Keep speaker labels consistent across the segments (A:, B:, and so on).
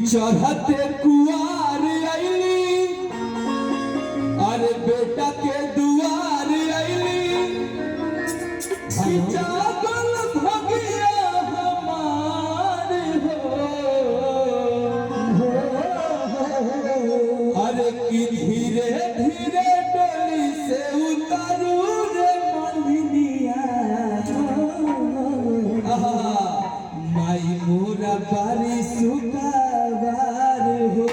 A: चढ़ते कुआर आईली अरे बेटा के दुआर आईली कि जागल भगिया हमार हो अरे कि धीरे धीरे डोली से उतारू रे मलिनिया माई मोरा बारी सुकाबार हो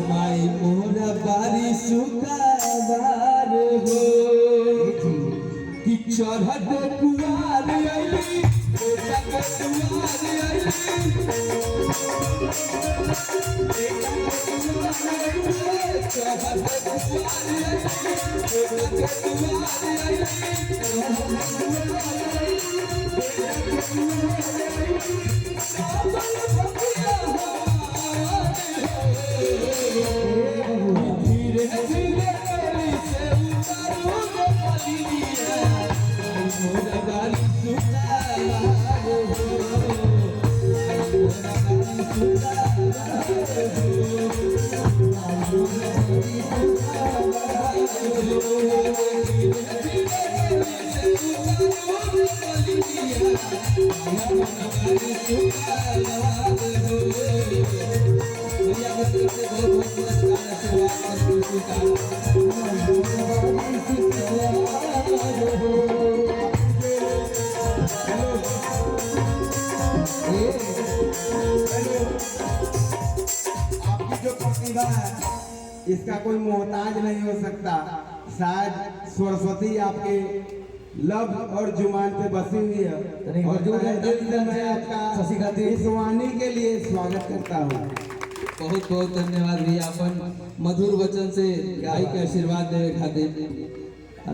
A: माई मोरा बारी सुकाबार हो कि चढ़त कुआर आईली बेटा के दुआर आईली चढ़त कुआर आईली बेटा के दुआर धीरे धीरे से उतारू रे मलिनिया मोरा बारी सुकाबार हो मोरा बारी सुकाबार
B: इसका कोई मोहताज नहीं हो सकता। शायद सरस्वती आपके लफ्ज और जुबान पे बसी हुई है और मैं आपका इस वाणी के लिए स्वागत करता हूँ।
A: बहुत बहुत धन्यवाद भैया अपन मधुर वचन से गाय के आशीर्वाद देवे खातिर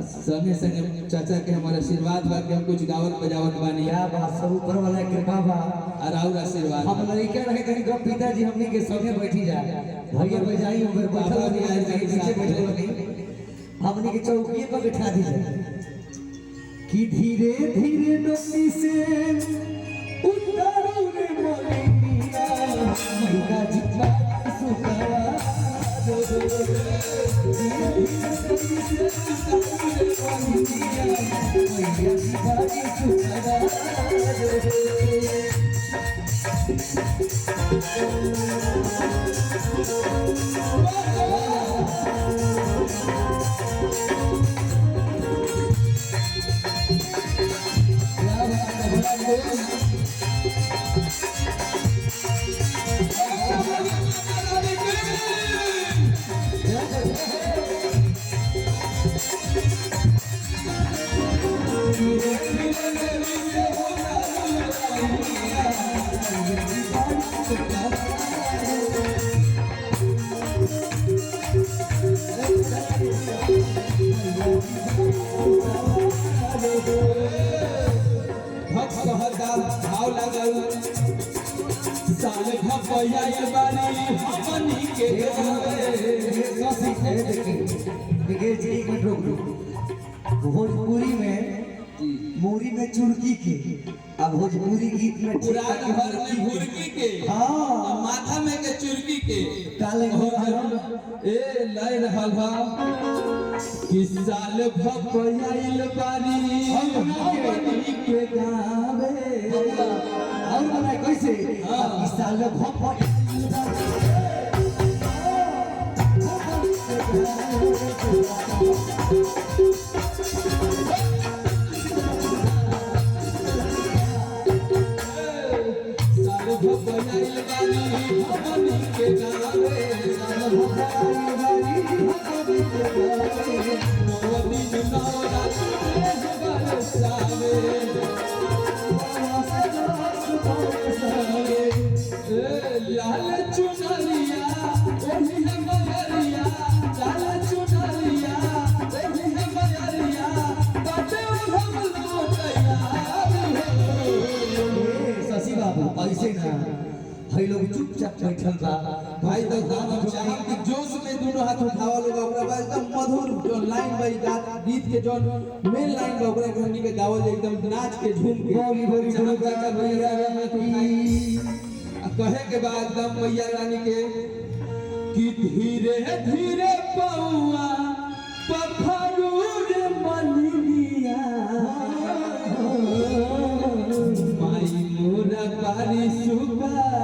A: संगे संगे चाचा के हमारा आशीर्वाद बा के हम कुछ गावत बजावत बानी
C: या बात सब ऊपर वाला कृपा बा
A: और और आशीर्वाद
C: हम लड़के रहे कहीं को पिताजी हमने के संगे बैठी जा भैया बजाई उधर बैठल नहीं आज कहीं पीछे बैठल नहीं हमने के चौकी पर बैठा दी कि धीरे धीरे डोली से उतारू रे मलिनिया मैया जितना सुखवा
A: भाव लगल साल भपया बारी हमनी के
C: देखिए जी एक मिनट रुक भोजपुरी में मूरी में चुड़की के अब भोजपुरी गीत में
A: पुराना घर में घुरकी के
C: हाँ
A: माथा में के चुरकी के
C: काले
A: ए लय रहल बा कि साल भपयाइल बारी हमनी के गावे
C: और बना कैसे इस साल
A: लाल चुनरिया ओही है मयरिया लाल चुनरिया ओही है मयरिया बाटे हम लोटया
C: शशि बाबू ऐसे ना भाई लोग चुपचाप बैठल बा
A: भाई तो हम चाहे कि जोश में दोनों हाथ उठावा लोग ओकरा बाद एकदम मधुर जो लाइन बाई गीत के जो मेन लाइन बा ओकरा के हमनी के गावल एकदम नाच के झूम के
C: गोरी गोरी गोरी भैया
A: कहे के बाद दम मैया रानी के कि धीरे धीरे पौआ पखरूर मलिया माई मोरा पारी सुका